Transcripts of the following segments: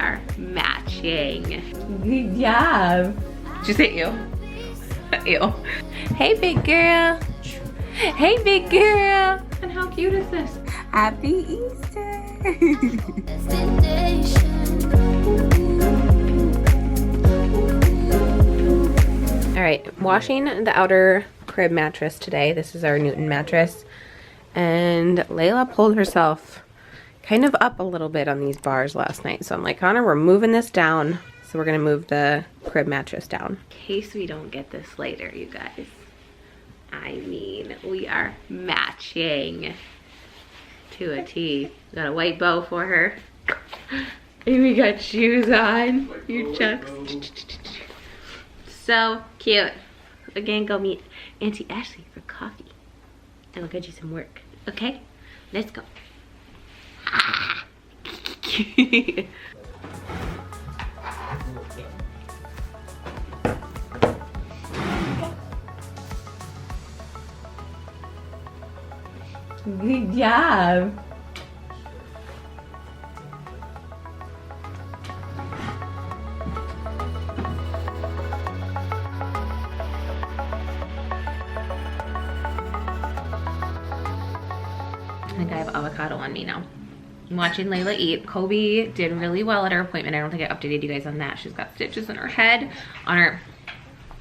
are matching. Good job. Did you say ew? Ew. Hey, big girl. Hey, big girl. And how cute is this? Happy Easter. All right, washing the outer crib mattress today. This is our Newton mattress. And Layla pulled herself kind of up a little bit on these bars last night. So I'm like, Connor, we're moving this down. So we're gonna move the crib mattress down. In case we don't get this later, you guys. I mean, we are matching to a T. Got a white bow for her. And we got shoes on. Your chucks. So cute. We're gonna go meet Auntie Ashley for coffee. And we'll get you some work. Okay? Let's go. Good job. I think I have avocado on me now. I'm watching Layla eat. Kobe did really well at her appointment. I don't think I updated you guys on that. She's got stitches in her head, on her,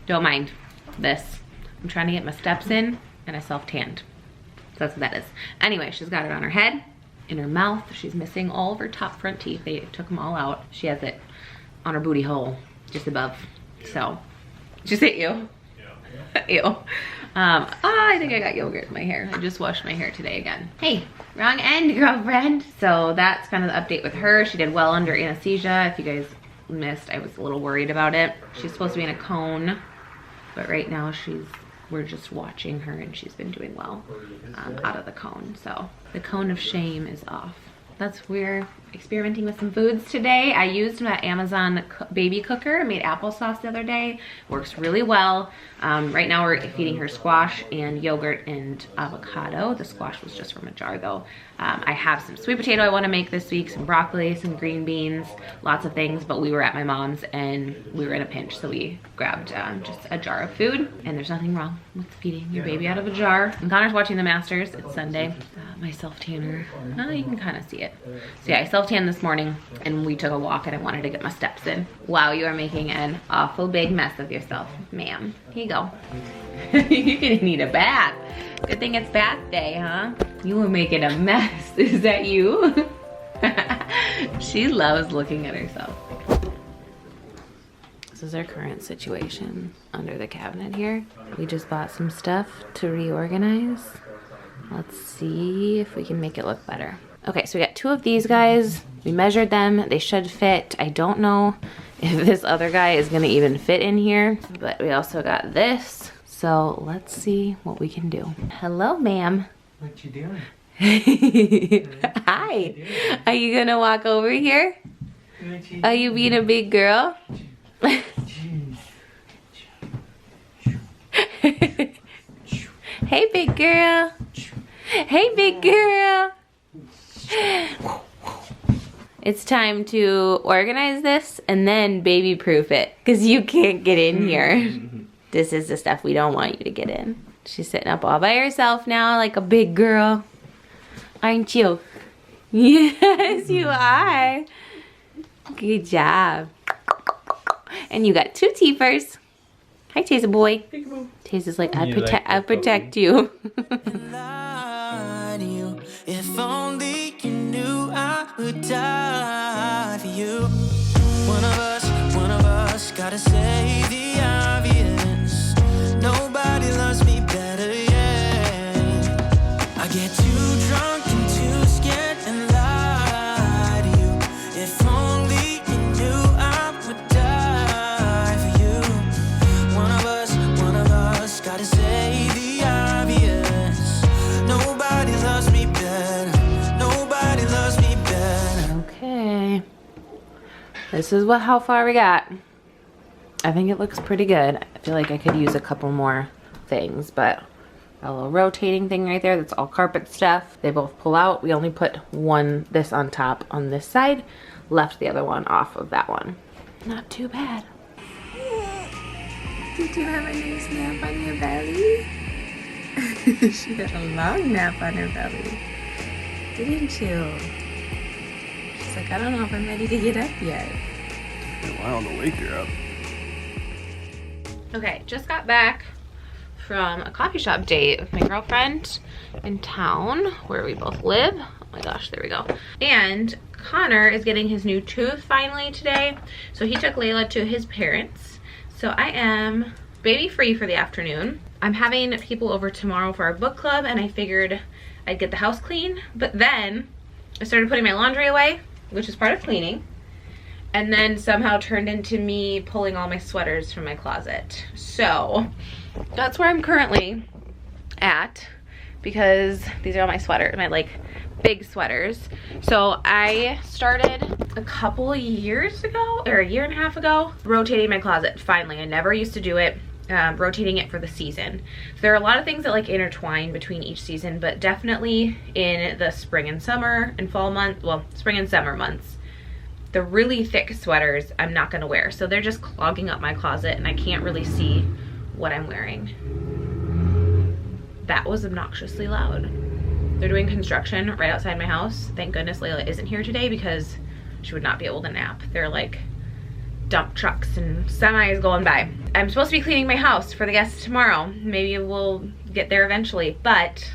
don't mind this. I'm trying to get my steps in and I self-tanned. So that's what that is. Anyway, she's got it on her head, in her mouth. She's missing all of her top front teeth. They took them all out. She has it on her booty hole, just above. So, just hit you. Ew. I think I got yogurt in my hair. I just washed my hair today again. Hey, wrong end, girlfriend. So that's kind of the update with her. She did well under anesthesia. If you guys missed, I was a little worried about it. She's supposed to be in a cone, but right now we're just watching her and she's been doing well out of the cone. So the cone of shame is off. We're experimenting with some foods today. I used that Amazon baby cooker. I made applesauce the other day. Works really well. Right now we're feeding her squash and yogurt and avocado. The squash was just from a jar though. I have some sweet potato I want to make this week, some broccoli, some green beans, lots of things, but we were at my mom's and we were in a pinch, so we grabbed just a jar of food. And there's nothing wrong with feeding your baby out of a jar. And Connor's watching the Masters. It's Sunday. My self-tanner. Oh, you can kind of see it. So yeah, I self-tanned this morning and we took a walk and I wanted to get my steps in. Wow, you are making an awful big mess of yourself, ma'am. Here you go. You're gonna need a bath. Good thing it's bath day, huh? You were making a mess. Is that you? She loves looking at herself. This is our current situation under the cabinet here. We just bought some stuff to reorganize. Let's see if we can make it look better. Okay, so we got two of these guys. We measured them. They should fit. I don't know if this other guy is gonna even fit in here, but we also got this. So let's see what we can do. Hello, ma'am. What you doing? Hi. Are you gonna walk over here? Are you being a big girl? Hey, big girl. Hey, big girl. It's time to organize this and then baby proof it, because you can't get in here. This is the stuff we don't want you to get in. She's sitting up all by herself now like a big girl. Aren't you? Yes, you are. Good job. And you got two teethers. Hi, Taser boy. Taser's like, I protect you. If only you knew I would die for you. One of us gotta say the obvious. Nobody loves me better, yeah. I get too drunk and too scared and lie to you. If only you knew I would die for you. One of us gotta say the obvious. Nobody loves me better. Nobody loves me better. Okay. This is how far we got. I think it looks pretty good. I feel like I could use a couple more things, but a little rotating thing right there, that's all carpet stuff. They both pull out. We only put this on top on this side. left the other one off of that one. Not too bad. Did you have a nice nap on your belly? She had a long nap on her belly, didn't you? She's like, I don't know if I'm ready to get up yet. Been a while to wake her up. Okay, just got back from a coffee shop date with my girlfriend in town where we both live. Oh my gosh, there we go. And Connor is getting his new tooth finally today. So he took Layla to his parents. So I am baby free for the afternoon. I'm having people over tomorrow for our book club, and I figured I'd get the house clean. But then I started putting my laundry away, which is part of cleaning. And then somehow turned into me pulling all my sweaters from my closet. So that's where I'm currently at, because these are all my sweaters, my like big sweaters. So I started a couple years ago, or a year and a half ago, rotating my closet finally. I never used to do it, rotating it for the season. So there are a lot of things that like intertwine between each season, but definitely in the spring and summer and fall month, well, spring and summer months, the really thick sweaters I'm not gonna wear. So they're just clogging up my closet and I can't really see what I'm wearing. That was obnoxiously loud. They're doing construction right outside my house. Thank goodness Layla isn't here today because she would not be able to nap. They're like dump trucks and semis going by. I'm supposed to be cleaning my house for the guests tomorrow. Maybe we'll get there eventually, but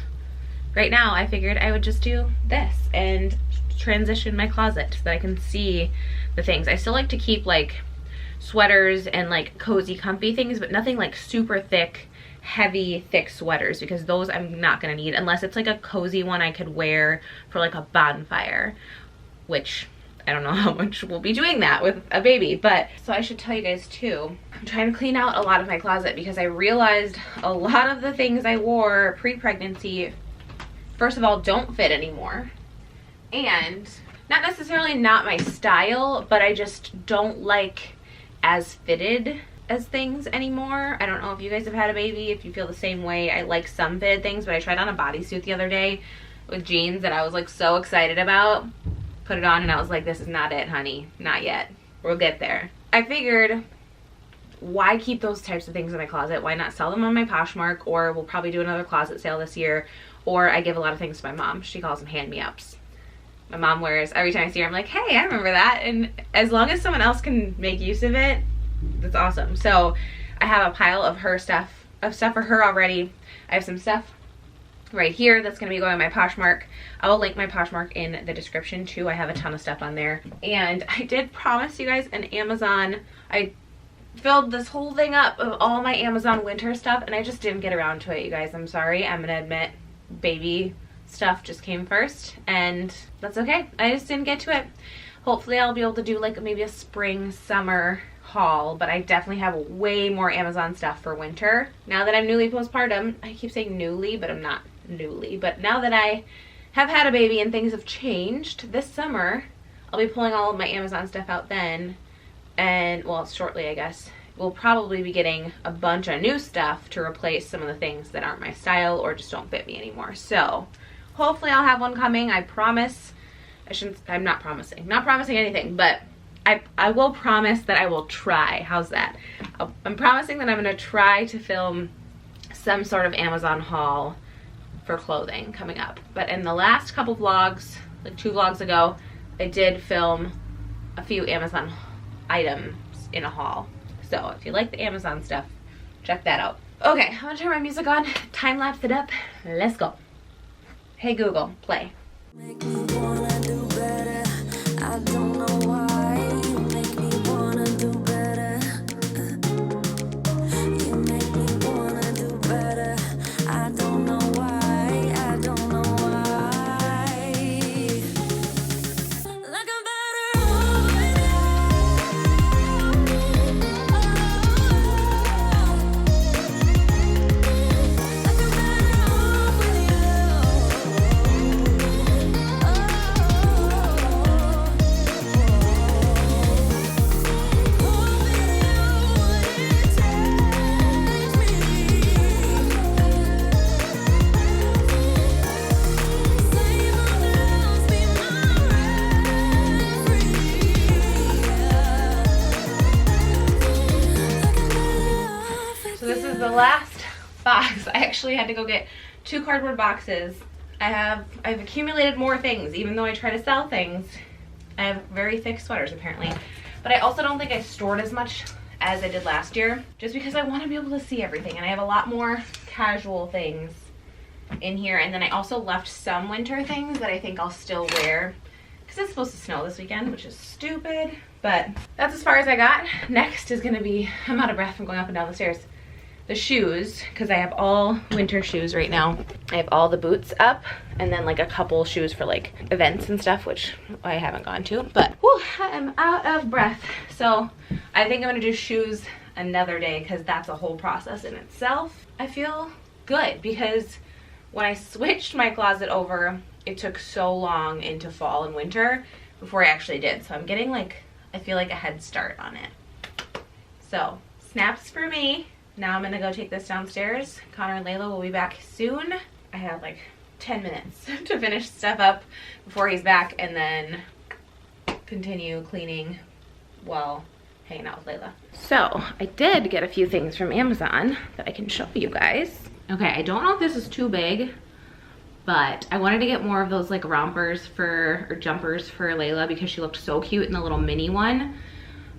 right now I figured I would just do this and transition my closet so that I can see the things. I still like to keep like sweaters and like cozy comfy things, but nothing like super thick, heavy, thick sweaters, because those I'm not gonna need unless it's like a cozy one I could wear for like a bonfire, which I don't know how much we'll be doing that with a baby. But so I should tell you guys too, I'm trying to clean out a lot of my closet because I realized a lot of the things I wore pre-pregnancy, first of all, don't fit anymore. And not necessarily not my style, but I just don't like as fitted as things anymore. I don't know if you guys have had a baby, if you feel the same way. I like some fitted things, but I tried on a bodysuit the other day with jeans that I was like so excited about. Put it on and I was like, this is not it, honey. Not yet. We'll get there. I figured, why keep those types of things in my closet? Why not sell them on my Poshmark? Or we'll probably do another closet sale this year. Or I give a lot of things to my mom. She calls them hand-me-ups. My mom wears, every time I see her, I'm like, hey, I remember that. And as long as someone else can make use of it, that's awesome. So I have a pile of her stuff, for her already. I have some stuff right here that's gonna be going on my Poshmark. I will link my Poshmark in the description too. I have a ton of stuff on there. And I did promise you guys an Amazon. I filled this whole thing up of all my Amazon winter stuff and I just didn't get around to it, you guys. I'm sorry. I'm gonna admit, baby stuff just came first and that's okay. I just didn't get to it. Hopefully I'll be able to do like maybe a spring summer haul, but I definitely have way more Amazon stuff for winter. Now that I'm newly postpartum, I keep saying newly, but I'm not newly, but now that I have had a baby and things have changed this summer, I'll be pulling all of my Amazon stuff out then, and well, shortly I guess. We'll probably be getting a bunch of new stuff to replace some of the things that aren't my style or just don't fit me anymore. So hopefully I'll have one coming. I promise. I'm not promising anything, but I will promise that I will try. How's that? I'm promising that I'm gonna try to film some sort of Amazon haul for clothing coming up. But in the last couple vlogs, like 2 vlogs ago, I did film a few Amazon items in a haul. So if you like the Amazon stuff, check that out. Okay, I'm gonna turn my music on, time lapse it up, let's go. Hey Google, play. Make me wanna do better. I don't know why. You make me wanna do better. You make me wanna do better. I don't know why. I don't know why. Like I'm better off with you. last box, I actually had to go get 2 cardboard boxes. I've accumulated more things, even though I try to sell things. I have very thick sweaters apparently, but I also don't think I stored as much as I did last year, just because I want to be able to see everything, and I have a lot more casual things in here. And then I also left some winter things that I think I'll still wear because it's supposed to snow this weekend, which is stupid, but that's as far as I got. Next is gonna be, I'm out of breath from going up and down the stairs, the shoes, because I have all winter shoes right now. I have all the boots up, and then like a couple shoes for like events and stuff, which I haven't gone to, but whew, I'm out of breath. So I think I'm gonna do shoes another day, because that's a whole process in itself. I feel good because when I switched my closet over, it took so long into fall and winter before I actually did. So I'm getting like, I feel like a head start on it. So snaps for me. Now I'm gonna go take this downstairs. Connor and Layla will be back soon. I have like 10 minutes to finish stuff up before he's back, and then continue cleaning while hanging out with Layla. So I did get a few things from Amazon that I can show you guys. Okay, I don't know if this is too big, but I wanted to get more of those like rompers or jumpers for Layla because she looked so cute in the little mini one.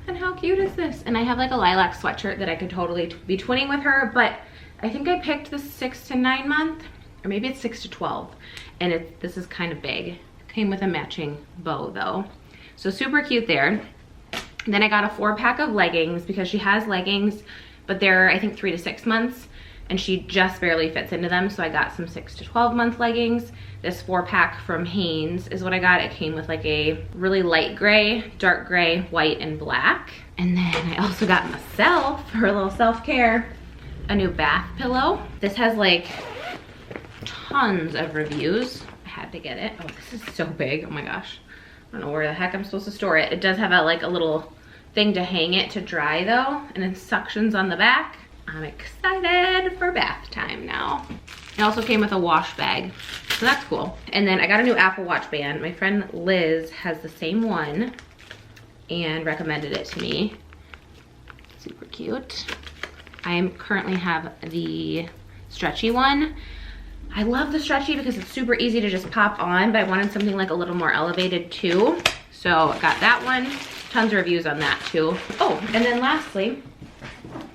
And how cute is this? And I have like a lilac sweatshirt that I could totally be twinning with her, but I think I picked the 6 to 9 month, or maybe it's 6 to 12. And this is kind of big. Came with a matching bow though. So super cute there. And then I got a 4-pack of leggings because she has leggings, but they're I think 3 to 6 months. And she just barely fits into them, so I got some 6 to 12 month leggings. This 4-pack from Hanes is what I got. It came with like a really light gray, dark gray, white, and black. And then I also got myself, for a little self-care, a new bath pillow. This has like tons of reviews. I had to get it. Oh, this is so big, oh my gosh. I don't know where the heck I'm supposed to store it. It does have like a little thing to hang it to dry though, and it suctions on the back. I'm excited for bath time now. It also came with a wash bag, so that's cool. And then I got a new Apple Watch band. My friend Liz has the same one and recommended it to me. Super cute. I currently have the stretchy one. I love the stretchy because it's super easy to just pop on, but I wanted something like a little more elevated too. So I got that one. Tons of reviews on that too. Oh, and then lastly,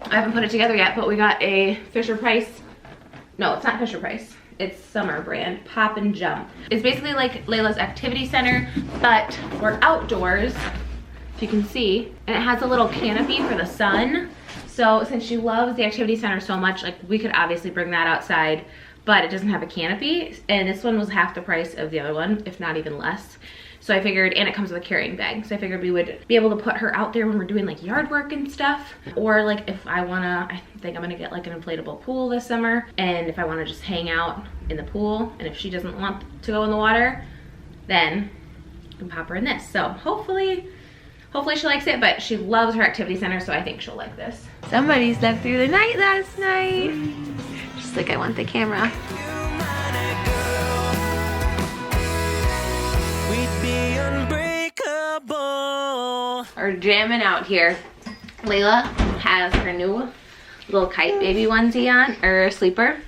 I haven't put it together yet, but we got a Fisher Price. No, it's not Fisher Price. It's Summer brand, Pop and Jump. It's basically like Layla's activity center, but for outdoors, if you can see. And it has a little canopy for the sun. So since she loves the activity center so much, like we could obviously bring that outside, but it doesn't have a canopy. And this one was half the price of the other one, if not even less. So I figured, and it comes with a carrying bag. So I figured we would be able to put her out there when we're doing like yard work and stuff. Or like if I think I'm gonna get like an inflatable pool this summer. And if I wanna just hang out in the pool, and if she doesn't want to go in the water, then I can pop her in this. So hopefully she likes it, but she loves her activity center, so I think she'll like this. Somebody slept through the night last night. Just like I want the camera. We're jamming out here. Layla has her new little kite baby onesie on, or sleeper,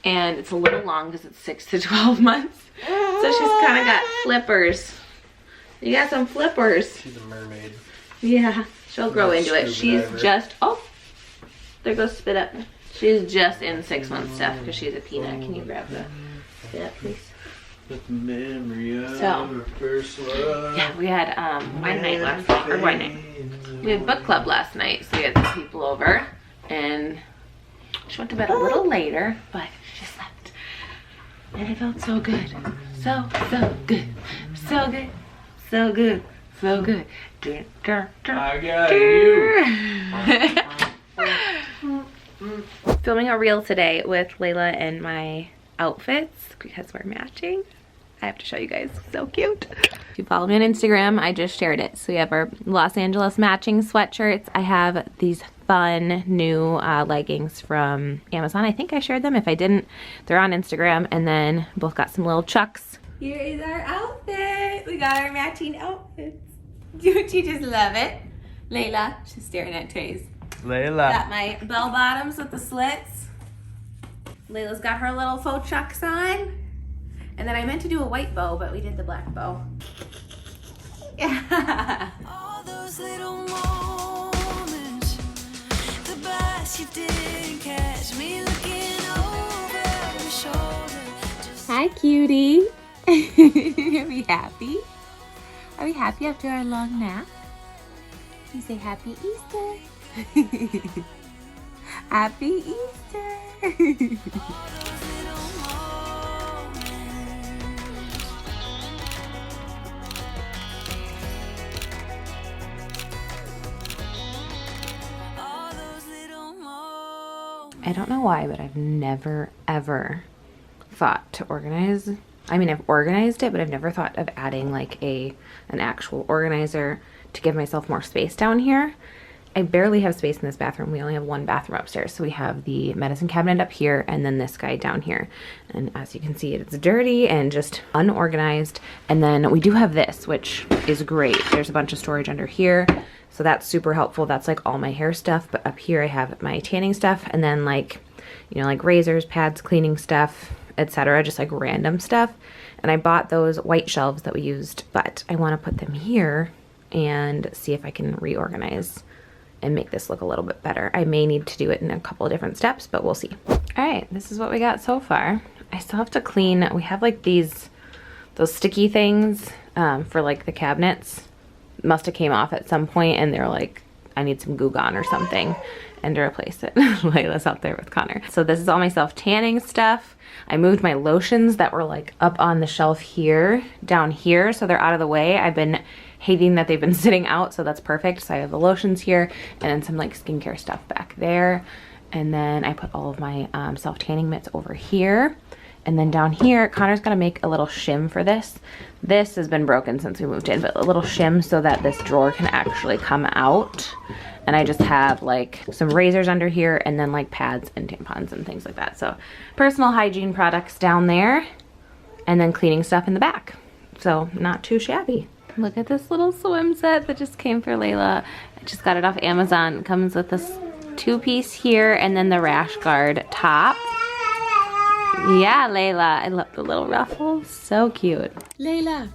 and it's a little long because it's 6 to 12 months. So she's kind of got flippers. You got some flippers. She's a mermaid. Yeah, she'll grow into it. She's just, oh, there goes spit up. She's just in 6 month stuff because she's a peanut. Can you grab the spit up, please? With the memory of her first love. Yeah, we had wine night last night, or wine night. We had book club last night, so we had some people over, and she went to bed a little later, but she slept, and it felt so good, so good, so good, so good, so good. I got you. Filming a reel today with Layla and my outfits because we're matching. I have to show you guys, so cute. If you follow me on Instagram, I just shared it. So we have our Los Angeles matching sweatshirts. I have these fun new leggings from Amazon. I think I shared them. If I didn't, they're on Instagram. And then both got some little chucks. Here is our outfit. We got our matching outfits. Don't you just love it? Layla, she's staring at Taze. Layla. Got my bell bottoms with the slits. Layla's got her little faux chucks on. And then I meant to do a white bow, but we did the black bow. Yeah. All those little moments, the best you didn't catch me looking over your shoulder. Hi, cutie. Are we happy? Are we happy after our long nap? You say Happy Easter. Happy Easter. I don't know why, but I've never, ever thought to organize. I mean, I've organized it, but I've never thought of adding like an actual organizer to give myself more space down here. I barely have space in this bathroom. We only have one bathroom upstairs. So we have the medicine cabinet up here and then this guy down here. And as you can see, it's dirty and just unorganized. And then we do have this, which is great. There's a bunch of storage under here. So that's super helpful. That's like all my hair stuff. But up here I have my tanning stuff and then like, you know, like razors, pads, cleaning stuff, etc. Just like random stuff. And I bought those white shelves that we used, but I want to put them here and see if I can reorganize and make this look a little bit better. I may need to do it in a couple of different steps, but we'll see. All right, this is what we got so far. I still have to clean. We have like those sticky things for like the cabinets. Must have came off at some point and they're like, I need some Goo Gone or something and to replace it. Layla's out there with Connor. So this is all my self-tanning stuff. I moved my lotions that were like up on the shelf here, down here, so they're out of the way. I've been hating that they've been sitting out, so that's perfect. So I have the lotions here and then some like skincare stuff back there. And then I put all of my self-tanning mitts over here. And then down here, Connor's gonna make a little shim for this. This has been broken since we moved in, but a little shim so that this drawer can actually come out. And I just have like some razors under here and then like pads and tampons and things like that. So personal hygiene products down there and then cleaning stuff in the back. So not too shabby. Look at this little swim set that just came for Layla. I just got it off Amazon. It comes with this 2-piece here and then the rash guard top. Yeah, Layla. I love the little ruffles. So cute. Layla.